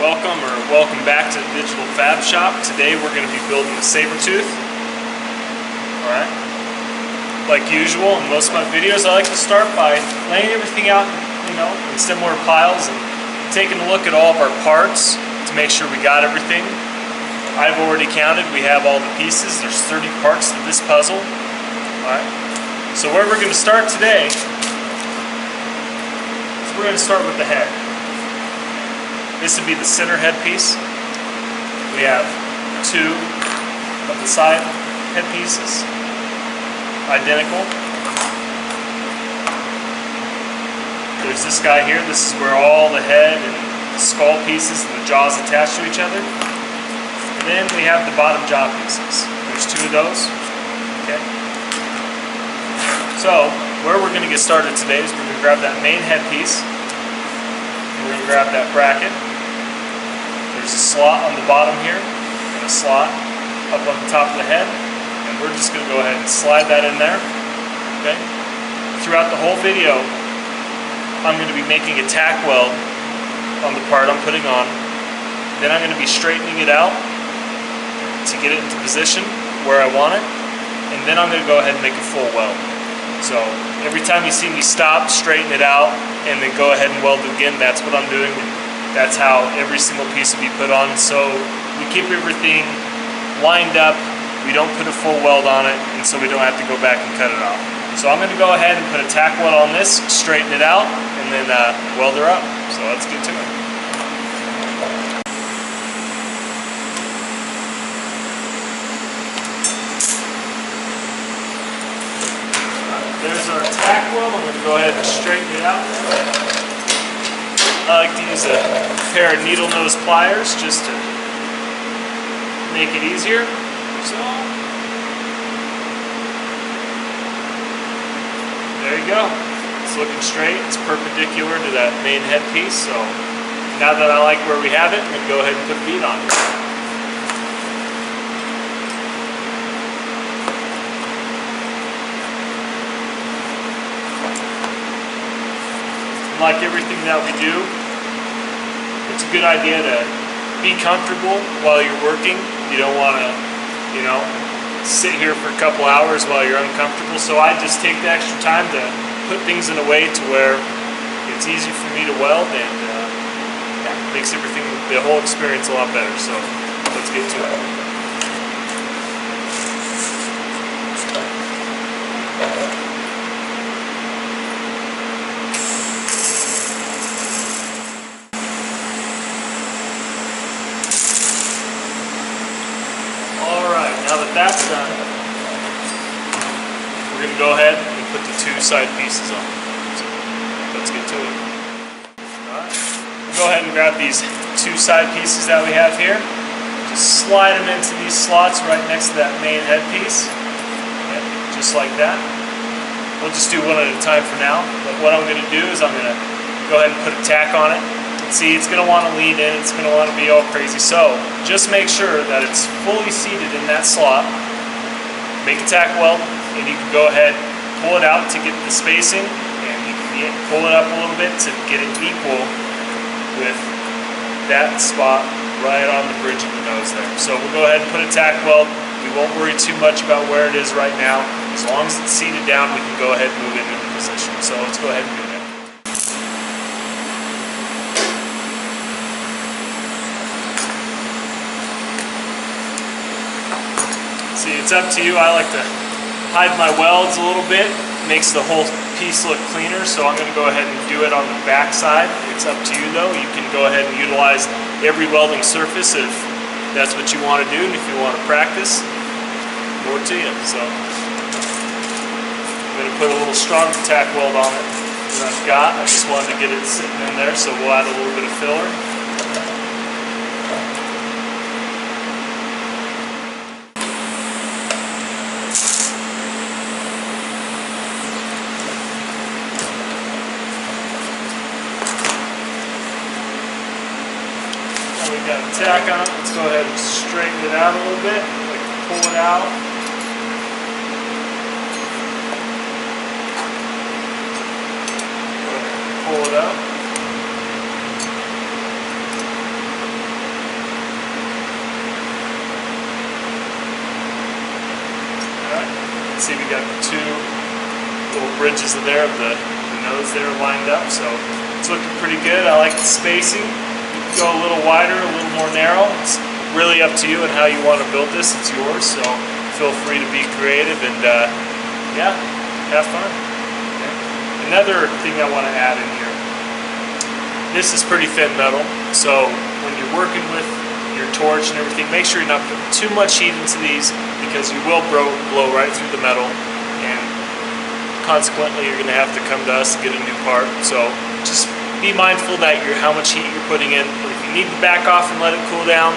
welcome back to the Digital Fab Shop. Today we're going to be building a Sabre Tooth. Alright. Like usual in most of my videos, I like to start by laying everything out, in similar piles and taking a look at all of our parts to make sure we got everything. I've already counted, we have all the pieces. There's 30 parts to this puzzle. Alright. So where we're going to start today is we're going to start with the head. This would be the center headpiece. We have two of the side headpieces, identical. There's this guy here. This is where all the head and the skull pieces and the jaws attach to each other. And then we have the bottom jaw pieces. There's two of those. Okay. So where we're going to get started today is we're going to grab that main headpiece. We're going to grab that bracket. There's a slot on the bottom here and a slot up on the top of the head, and we're just going to go ahead and slide that in there. Okay. Throughout the whole video, I'm going to be making a tack weld on the part I'm putting on. Then I'm going to be straightening it out to get it into position where I want it, and then I'm going to go ahead and make a full weld. So every time you see me stop, straighten it out, and then go ahead and weld it again, that's what I'm doing. That's how every single piece will be put on. So we keep everything lined up, we don't put a full weld on it, and so we don't have to go back and cut it off. So I'm going to go ahead and put a tack weld on this, straighten it out, and then weld her up. So let's get to it. There's our tack weld. I'm going to go ahead and straighten it out. I like to use a pair of needle nose pliers just to make it easier. So there you go. It's looking straight. It's perpendicular to that main headpiece. So now that I like where we have it, I'm going to go ahead and put a bead on it. Like everything that we do, it's a good idea to be comfortable while you're working. You don't want to, sit here for a couple hours while you're uncomfortable. So I just take the extra time to put things in a way to where it's easy for me to weld, and makes everything, the whole experience a lot better. So let's get to it. Now that that's done, we're going to go ahead and put the two side pieces on. So let's get to it. Alright, we'll go ahead and grab these two side pieces that we have here. Just slide them into these slots right next to that main headpiece. Okay, just like that. We'll just do one at a time for now. But what I'm going to do is I'm going to go ahead and put a tack on it. See, it's going to want to lean in, it's going to want to be all crazy. So just make sure that it's fully seated in that slot. Make a tack weld, and you can go ahead, pull it out to get the spacing, and you can pull it up a little bit to get it equal with that spot right on the bridge of the nose there. So we'll go ahead and put a tack weld. We won't worry too much about where it is right now. As long as it's seated down, we can go ahead and move it into position. So let's go ahead and do that. See, it's up to you. I like to hide my welds a little bit. It makes the whole piece look cleaner, so I'm going to go ahead and do it on the back side. It's up to you though. You can go ahead and utilize every welding surface if that's what you want to do, and if you want to practice, more to you. So I'm going to put a little stronger tack weld on it than I've got. I just wanted to get it sitting in there, so we'll add a little bit of filler. We've got a tack on it. Let's go ahead and straighten it out a little bit. Pull it out. Pull it up. got the two little bridges in there of the nose there lined up, so it's looking pretty good. I like the spacing. You can go a little wider, a little more narrow. It's really up to you and how you want to build this. It's yours, so feel free to be creative and yeah, have fun. Okay. Another thing I want to add in here, this is pretty thin metal, so when you're working with your torch and everything, make sure you're not putting too much heat into these, because you will blow right through the metal, and consequently you're going to have to come to us to get a new part. So just be mindful that how much heat you're putting in. If you need to back off and let it cool down,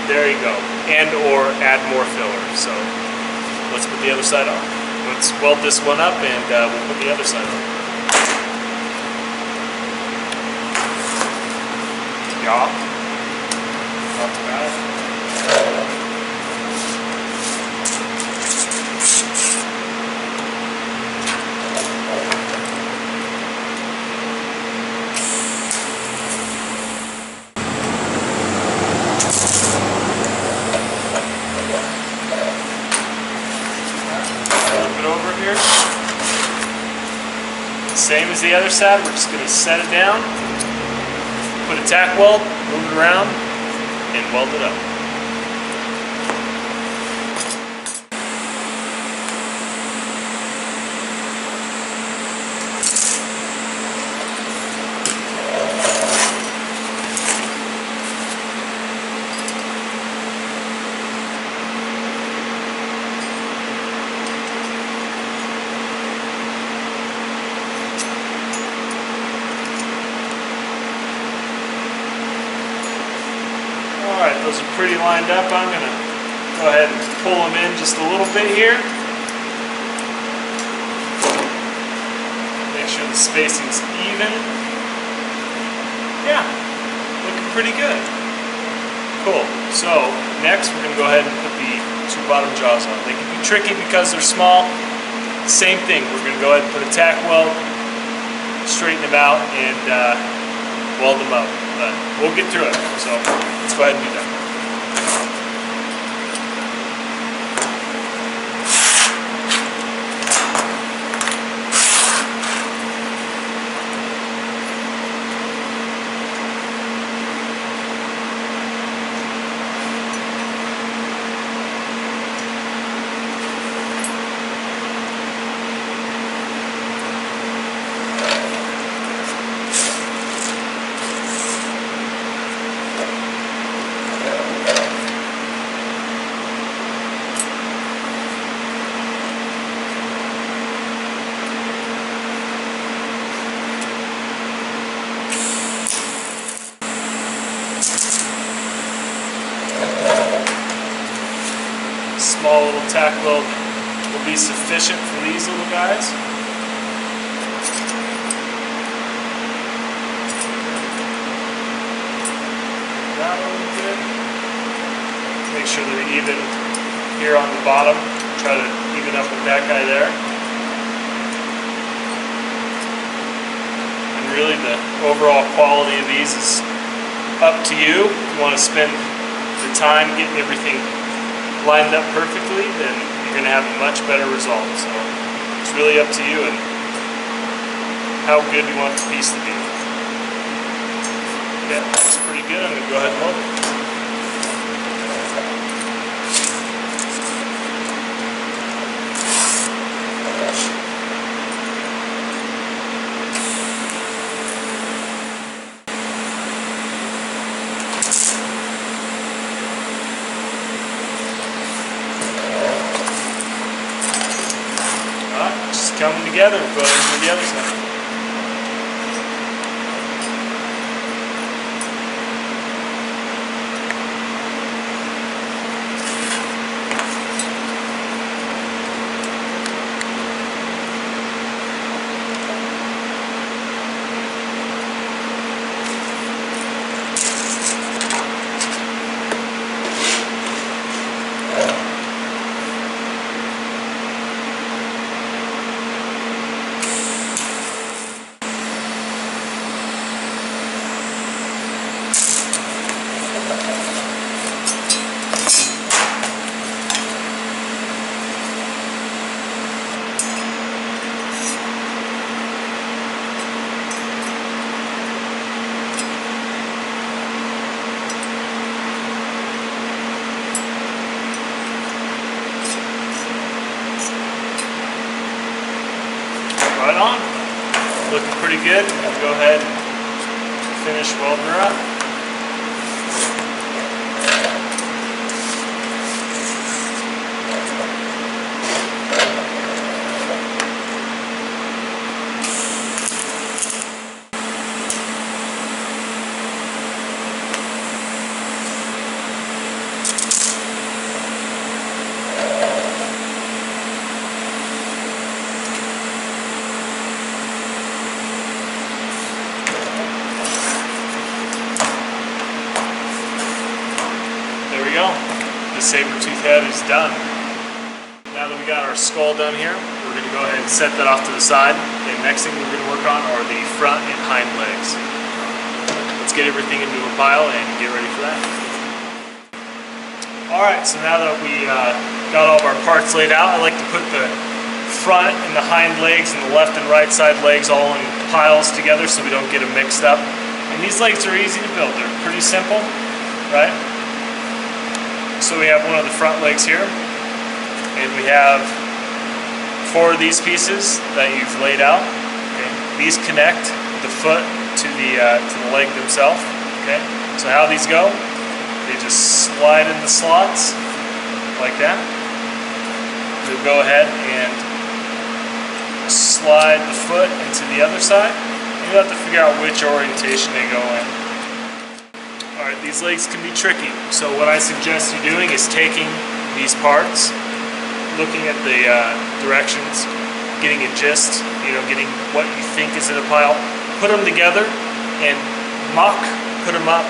there you go, and or add more filler. So let's put the other side on. Let's weld this one up, and we'll put the other side on. Yeah. Not too bad. Flip it over here. Same as the other side, we're just going to set it down, put a tack weld, move it around, and weld it up. Alright, those are pretty lined up. I'm going to go ahead and pull them in just a little bit here. Make sure the spacing's even. Yeah, looking pretty good. Cool. So, next we're going to go ahead and put the two bottom jaws on. They can be tricky because they're small. Same thing, we're going to go ahead and put a tack weld, straighten them out, and weld them up. But we'll get through it. So let's go ahead and do that. Small little tack weld will be sufficient for these little guys. That a little bit. Make sure they're even here on the bottom. Try to even up with that guy there. And really the overall quality of these is up to you. If you want to spend the time getting everything lined up perfectly, then you're going to have a much better result. So it's really up to you and how good you want the piece to be. Yeah, that's pretty good. I'm going to go ahead and weld it. Coming together, we'll go ahead and do the other side. Right on. Looking pretty good. I'll go ahead and finish welding her up. The saber tooth head is done. Now that we got our skull done here, we're going to go ahead and set that off to the side. The next thing we're going to work on are the front and hind legs. Let's get everything into a pile and get ready for that. Alright, so now that we got all of our parts laid out, I like to put the front and the hind legs and the left and right side legs all in piles together so we don't get them mixed up. And these legs are easy to build. They're pretty simple, right? So we have one of the front legs here, and we have 4 of these pieces that you've laid out. Okay? These connect the foot to the leg themselves. Okay? So how these go? They just slide in the slots like that. We'll go ahead and slide the foot into the other side. And you have to figure out which orientation they go in. Alright, these legs can be tricky, so what I suggest you doing is taking these parts, looking at the directions, getting a gist, getting what you think is in a pile, put them together, and put them up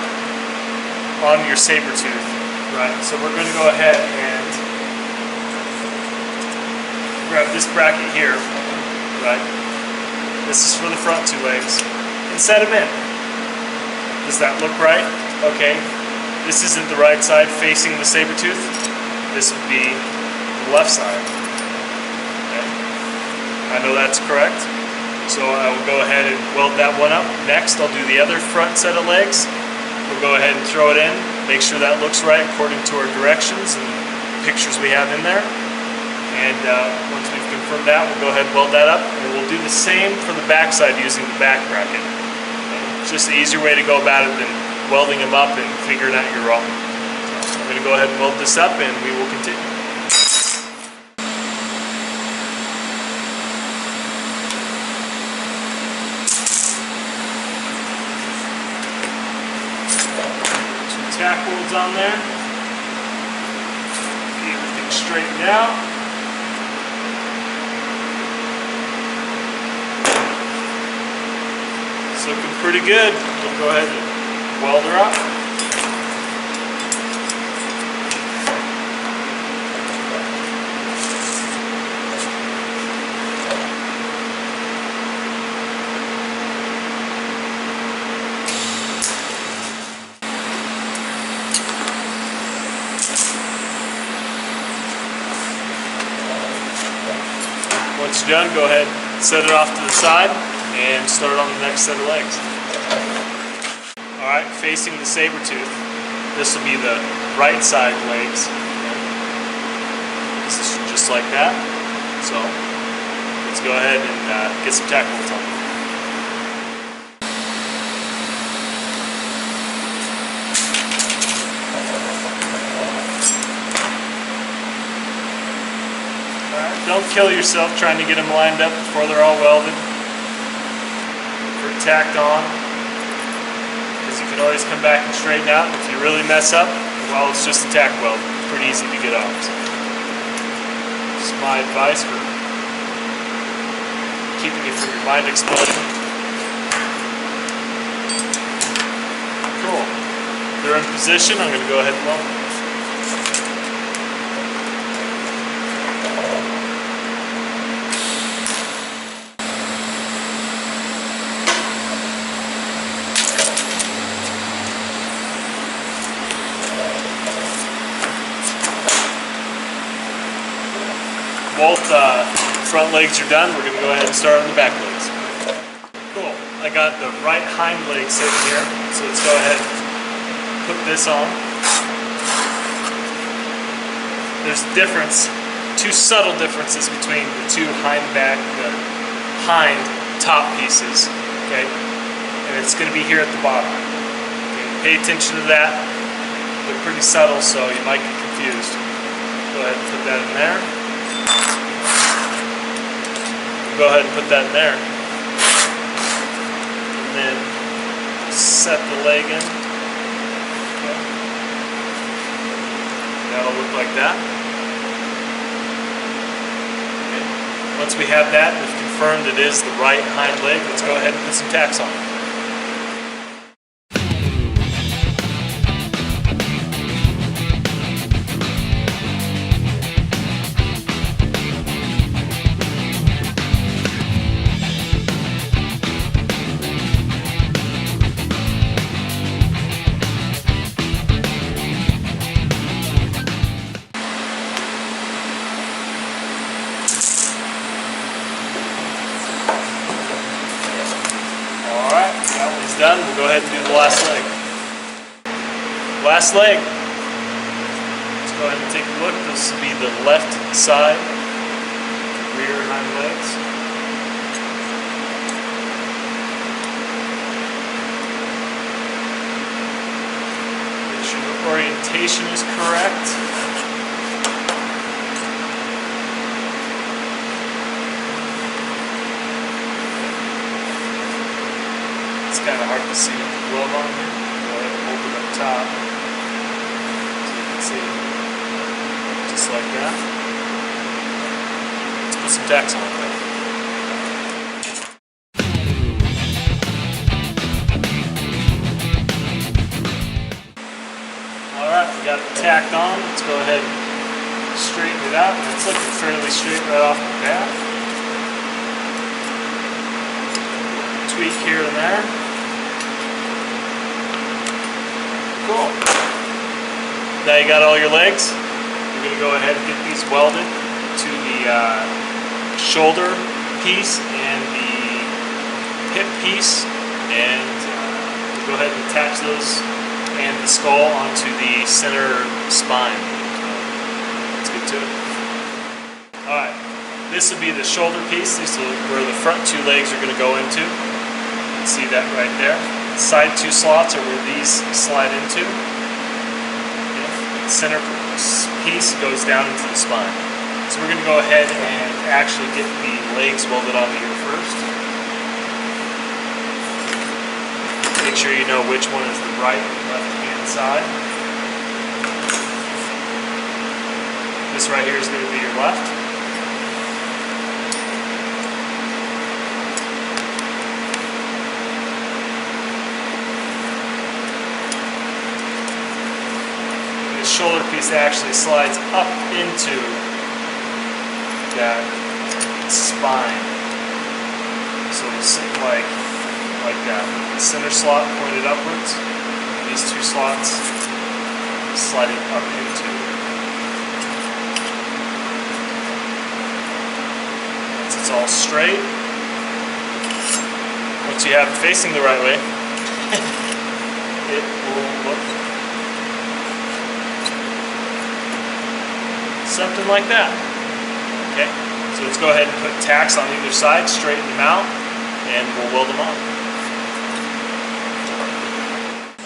on your saber tooth, right? So we're going to go ahead and grab this bracket here, right? This is for the front 2 legs, and set them in. Does that look right? Okay, this isn't the right side facing the saber tooth. This would be the left side. Okay. I know that's correct. So I will go ahead and weld that one up. Next, I'll do the other front set of legs. We'll go ahead and throw it in, make sure that looks right according to our directions and pictures we have in there. And once we've confirmed that, we'll go ahead and weld that up. And we'll do the same for the back side using the back bracket. Okay. It's just an easier way to go about it than welding them up and figuring out your wrong. So I'm going to go ahead and weld this up and we will continue. Some tack welds on there. Get everything straightened out. It's looking pretty good. We'll go ahead and weld her up. Once you're done, go ahead, set it off to the side, and start on the next set of legs. Alright, facing the saber tooth, this will be the right side legs. This is just like that. So, let's go ahead and get some tack bolts on. Alright, don't kill yourself trying to get them lined up before they're all welded. Or tacked on. You can always come back and straighten out. If you really mess up, well, it's just a tack weld. It's pretty easy to get off. So, this is my advice for keeping it from your mind exploding. Cool. They're in position. I'm going to go ahead and weld them. Both front legs are done. We're going to go ahead and start on the back legs. Cool. I got the right hind leg sitting here, so let's go ahead and put this on. There's a difference, 2 subtle differences between the 2 hind top pieces, okay? And it's going to be here at the bottom. Okay? Pay attention to that. They're pretty subtle, so you might get confused. Go ahead and put that in there. Go ahead and put that in there. And then set the leg in. Okay. That'll look like that. Okay. Once we have that, we've confirmed it is the right hind leg. Let's go ahead and put some tacks on it. Done. We'll go ahead and do the last leg. Last leg. Let's go ahead and take a look. This will be the left side, rear hind legs. Make sure the orientation is correct. It's kind of hard to see with the glove on here. Go ahead and hold it up top so you can see it. Just like that. Let's put some tacks on it. Alright, we got it tacked on. Let's go ahead and straighten it out. It's looking fairly straight right off the bat. Tweak here and there. Cool. Now you got all your legs. You're going to go ahead and get these welded to the shoulder piece and the hip piece, and go ahead and attach those and the skull onto the center spine. Let's get to it. Alright, this will be the shoulder piece. This is where the front two legs are going to go into. You can see that right there. Side two slots are where these slide into. The center piece goes down into the spine. So we're going to go ahead and actually get the legs welded onto here first. Make sure you know which one is the right and left hand side. This right here is going to be your left. Shoulder piece actually slides up into that spine, so it'll sit like that. The center slot pointed upwards, and these two slots sliding up into. Once it's all straight, once you have it facing the right way, it will look something like that. Okay, so let's go ahead and put tacks on either side, straighten them out, and we'll weld them on.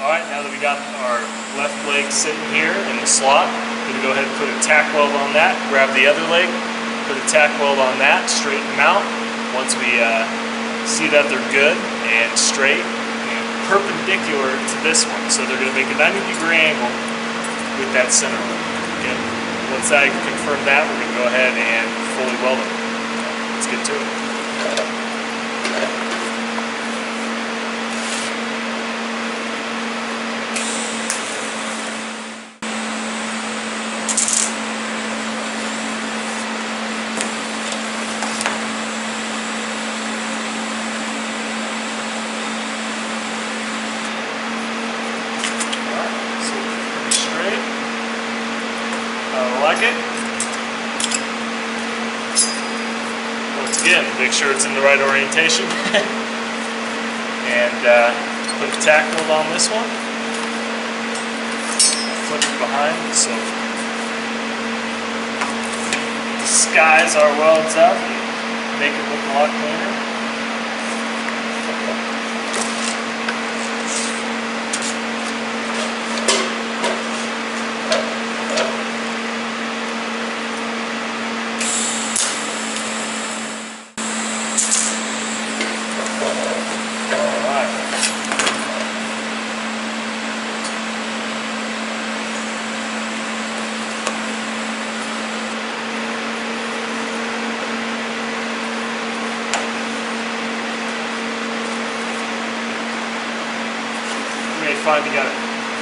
Alright, now that we got our left leg sitting here in the slot, we're going to go ahead and put a tack weld on that, grab the other leg, put a tack weld on that, straighten them out. Once we see that they're good and straight and perpendicular to this one, so they're going to make a 90-degree angle with that center one. Okay? Once I confirm that, we're going to go ahead and fully weld it. Let's get to it. Like it. Once again, make sure it's in the right orientation. And put a tack weld on this one. Flip it behind so disguise our welds up and make it look a lot cleaner. Find you gotta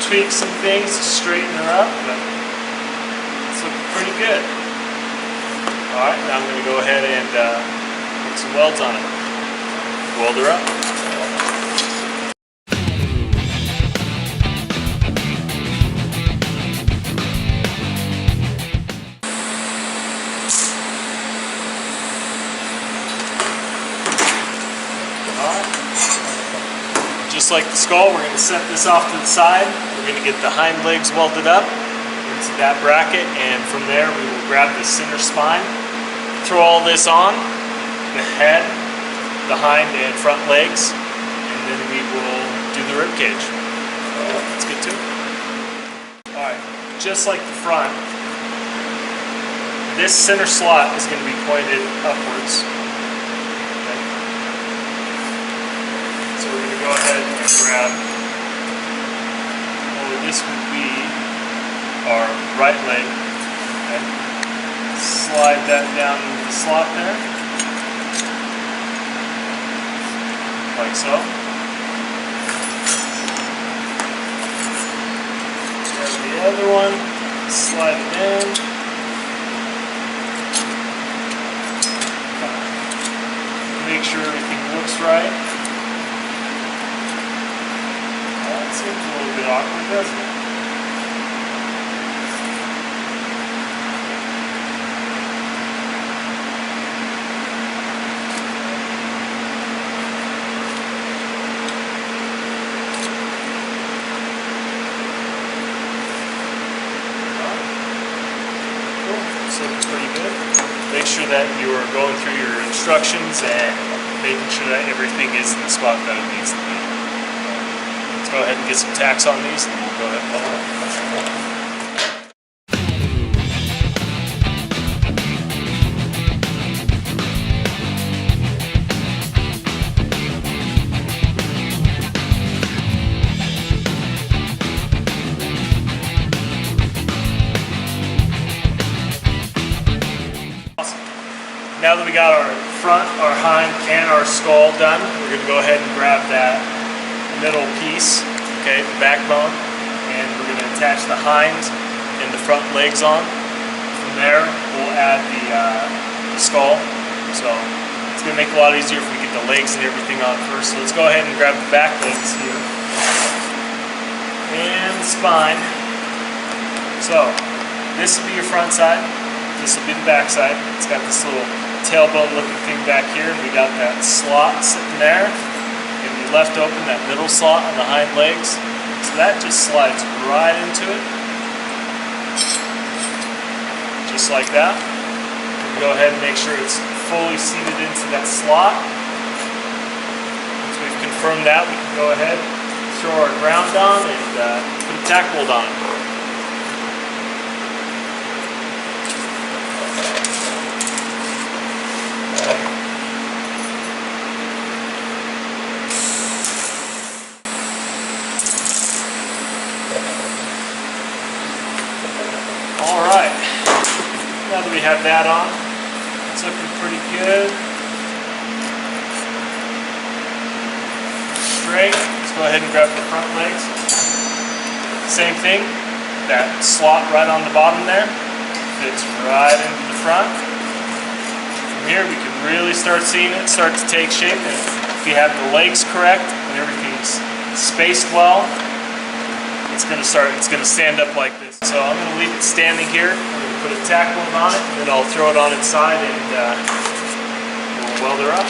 tweak some things to straighten her up, but it's looking pretty good. Alright, now I'm going to go ahead and put some welds on it. Weld her up. Just like the skull, we're going to set this off to the side. We're going to get the hind legs welded up into that bracket, and from there we will grab the center spine, throw all this on, the head, the hind and front legs, and then we will do the rib cage. Let's get to it. Alright, just like the front, this center slot is going to be pointed upwards. Go ahead and grab, this would be our right leg, okay. Slide that down into the slot there, like so. Grab the other one, slide it in. Make sure everything looks right. Seems a little bit awkward, doesn't it? Cool. It's looking pretty good. Make sure that you are going through your instructions and making sure that everything is in the spot that it needs to be. Go ahead and get some tacks on these, and we'll go ahead and follow. Awesome. Now that we got our front, our hind, and our skull done, we're going to go ahead and grab that middle piece, okay, the backbone, and we're going to attach the hind and the front legs on. From there, we'll add the skull. So it's going to make it a lot easier if we get the legs and everything on first. So let's go ahead and grab the back legs here and the spine. So this will be your front side. This will be the back side. It's got this little tailbone looking thing back here. We got that slot sitting there. Left open that middle slot on the hind legs, so that just slides right into it, just like that. Go ahead and make sure it's fully seated into that slot. Once we've confirmed that, we can go ahead, throw our ground on, and put a tack bolt on it. Alright, now that we have that on, it's looking pretty good. Straight, let's go ahead and grab the front legs. Same thing, that slot right on the bottom there, fits right into the front. From here we can really start seeing it start to take shape, and if you have the legs correct and everything's spaced well, it's going to stand up like this. So I'm going to leave it standing here. I'm going to put a tack bolt on it, and then I'll throw it on inside, and we'll weld her up.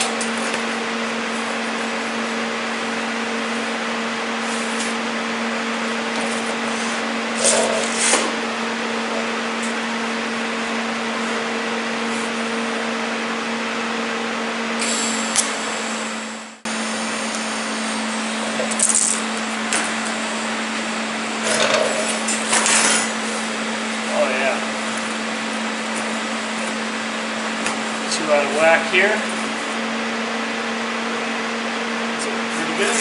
back here. It's looking pretty good.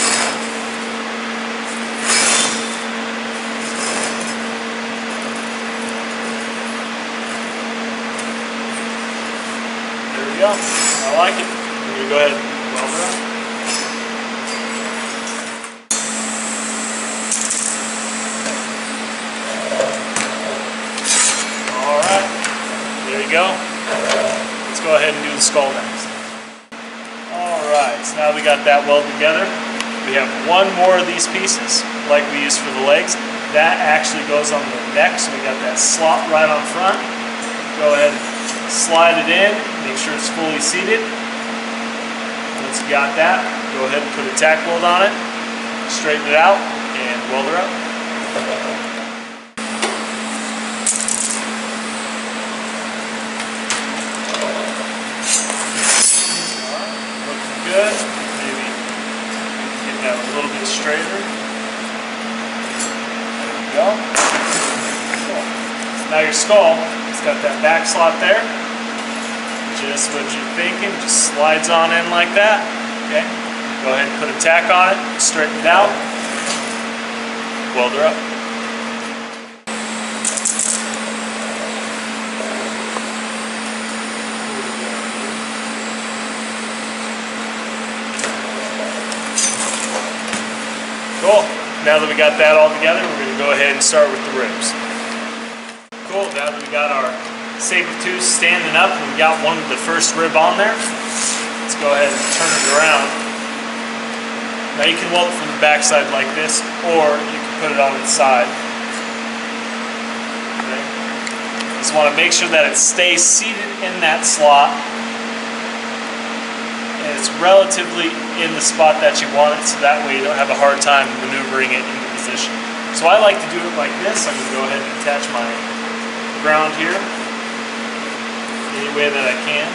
There we go. I like it. I'm going to go ahead and weld it up. There you go. Let's go ahead and do the skull next. Alright, so now we got that welded together. We have one more of these pieces, like we used for the legs. That actually goes on the neck, so we got that slot right on front. Go ahead and slide it in, make sure it's fully seated. Once you got that, go ahead and put a tack weld on it, straighten it out, and weld her up. Good. Maybe get that a little bit straighter. There we go. Cool. So now your skull, it's got that back slot there. Just what you're thinking, just slides on in like that. Okay. Go ahead and put a tack on it, straighten it out, weld her up. Cool. Now that we got that all together, we're going to go ahead and start with the ribs. Cool. Now that we got our saber tooth standing up and we got one of the first rib on there, let's go ahead and turn it around. Now you can weld it from the back side like this, or you can put it on its side. Okay. Just want to make sure that it stays seated in that slot. And it's relatively in the spot that you want it, so that way you don't have a hard time maneuvering it into position. So I like to do it like this. I'm going to go ahead and attach my ground here any way that I can.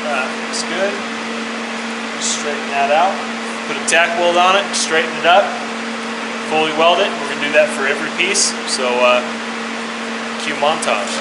That looks good. Just straighten that out. Put a tack weld on it, straighten it up, fully weld it. We're going to do that for every piece. So cue montage.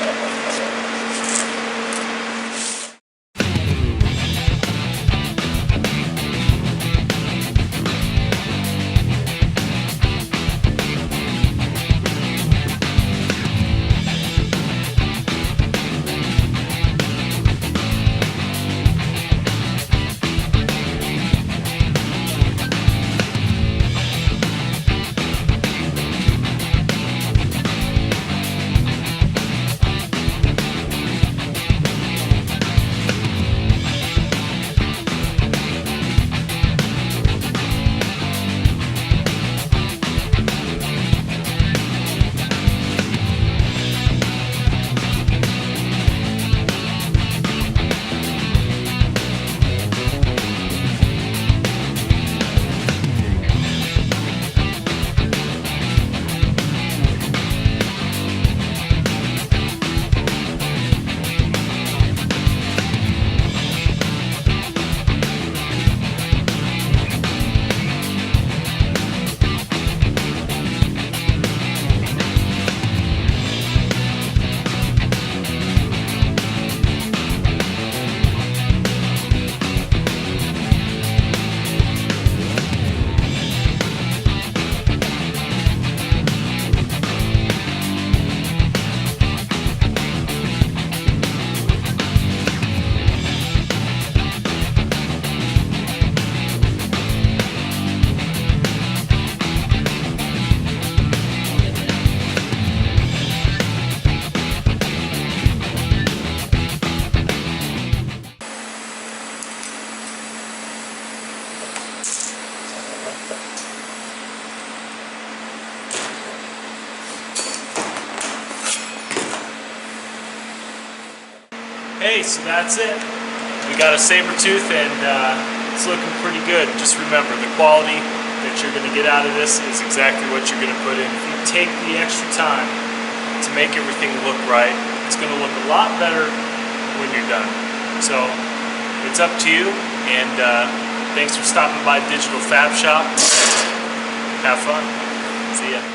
Hey, so that's it. We got a saber tooth and it's looking pretty good. Just remember, the quality that you're going to get out of this is exactly what you're going to put in. If you take the extra time to make everything look right, it's going to look a lot better when you're done. So it's up to you, and thanks for stopping by Digital Fab Shop. Have fun. See ya.